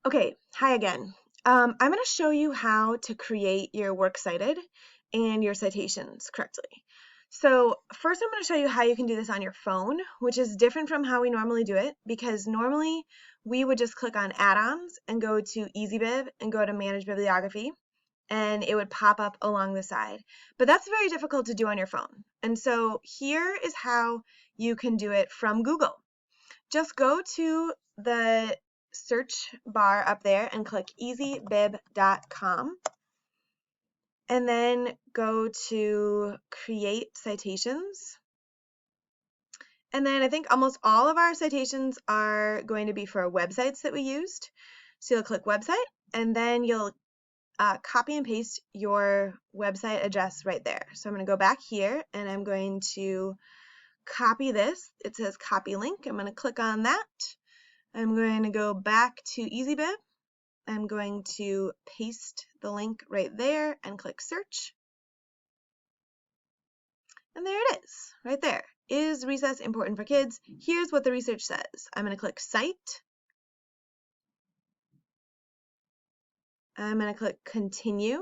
Okay, hi again. I'm going to show you how to create your works cited and your citations correctly. So first I'm going to show you how you can do this on your phone, which is different from how we normally do it because normally we would just click on add-ons and go to EasyBib and go to Manage Bibliography and it would pop up along the side. But that's very difficult to do on your phone. And so here is how you can do it from Google. Just go to the search bar up there and click easybib.com and then go to create citations. And then I think almost all of our citations are going to be for websites that we used. So you'll click website and then you'll copy and paste your website address right there. So I'm going to go back here and I'm going to copy this. It says copy link. I'm going to click on that. I'm going to go back to EasyBib. I'm going to paste the link right there and click search. And there it is, right there. Is recess important for kids? Here's what the research says. I'm going to click cite. I'm going to click continue.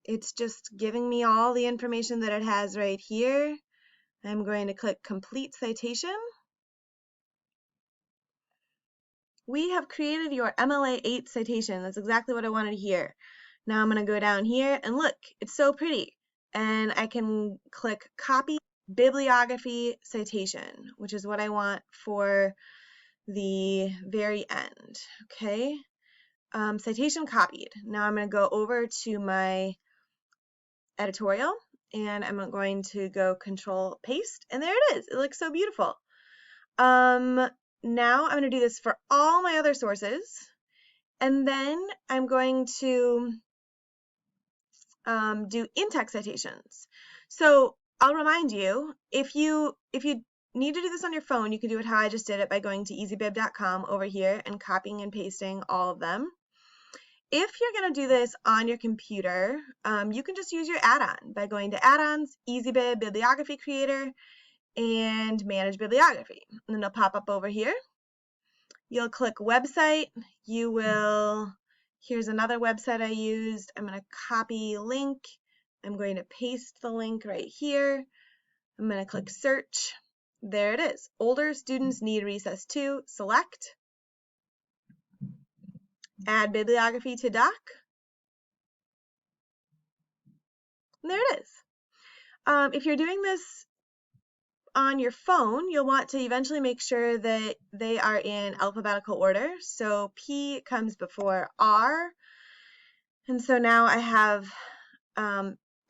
It's just giving me all the information that it has right here. I'm going to click complete citation. We have created your MLA 8 citation. That's exactly what I wanted to hear. Now I'm going to go down here and look, it's so pretty. And I can click copy bibliography citation, which is what I want for the very end. Okay, citation copied. Now I'm going to go over to my editorial and I'm going to go control paste and there it is. It looks so beautiful. Now I'm going to do this for all my other sources and then I'm going to do in-text citations. So I'll remind you, if you need to do this on your phone, you can do it how I just did it by going to easybib.com over here and copying and pasting all of them. If you're going to do this on your computer, you can just use your add-on by going to add-ons, EasyBib, Bibliography Creator, and Manage Bibliography. And then it'll pop up over here. You'll click website. You will, here's another website I used. I'm going to copy link. I'm going to paste the link right here. I'm going to click search. There it is. Older students need recess 2. Select. Add bibliography to doc. And there it is. If you're doing this on your phone, you'll want to eventually make sure that they are in alphabetical order. So P comes before R. And so now I have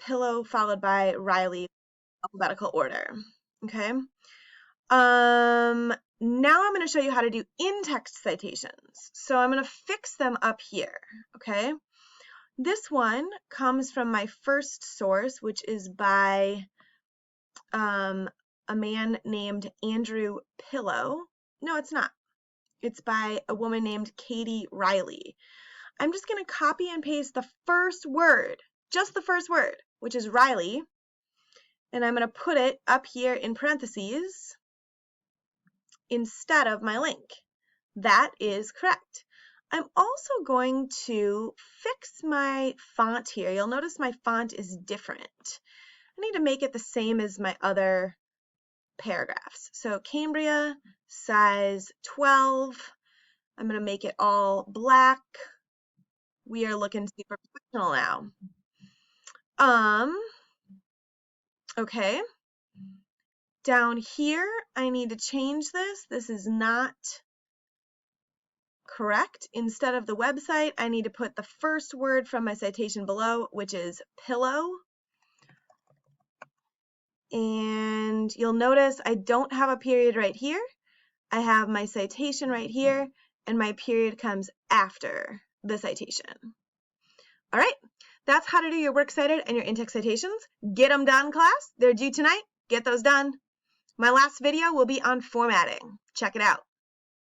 Pillow followed by Riley, alphabetical order. Okay. Now I'm going to show you how to do in-text citations. So I'm going to fix them up here. Okay. This one comes from my first source, which is by a man named Andrew Pillow. No, it's not. It's by a woman named Katie Riley. I'm just going to copy and paste the first word, just the first word, which is Riley, and I'm going to put it up here in parentheses instead of my link. That is correct. I'm also going to fix my font here. You'll notice my font is different. I need to make it the same as my other paragraphs. So Cambria, size 12. I'm going to make it all black. We are looking super professional now. Okay. Down here, I need to change this. This is not correct. Instead of the website, I need to put the first word from my citation below, which is pillow. And you'll notice I don't have a period right here. I have my citation right here, and my period comes after the citation. All right, that's how to do your works cited and your in-text citations. Get them done, class. They're due tonight. Get those done. My last video will be on formatting. Check it out.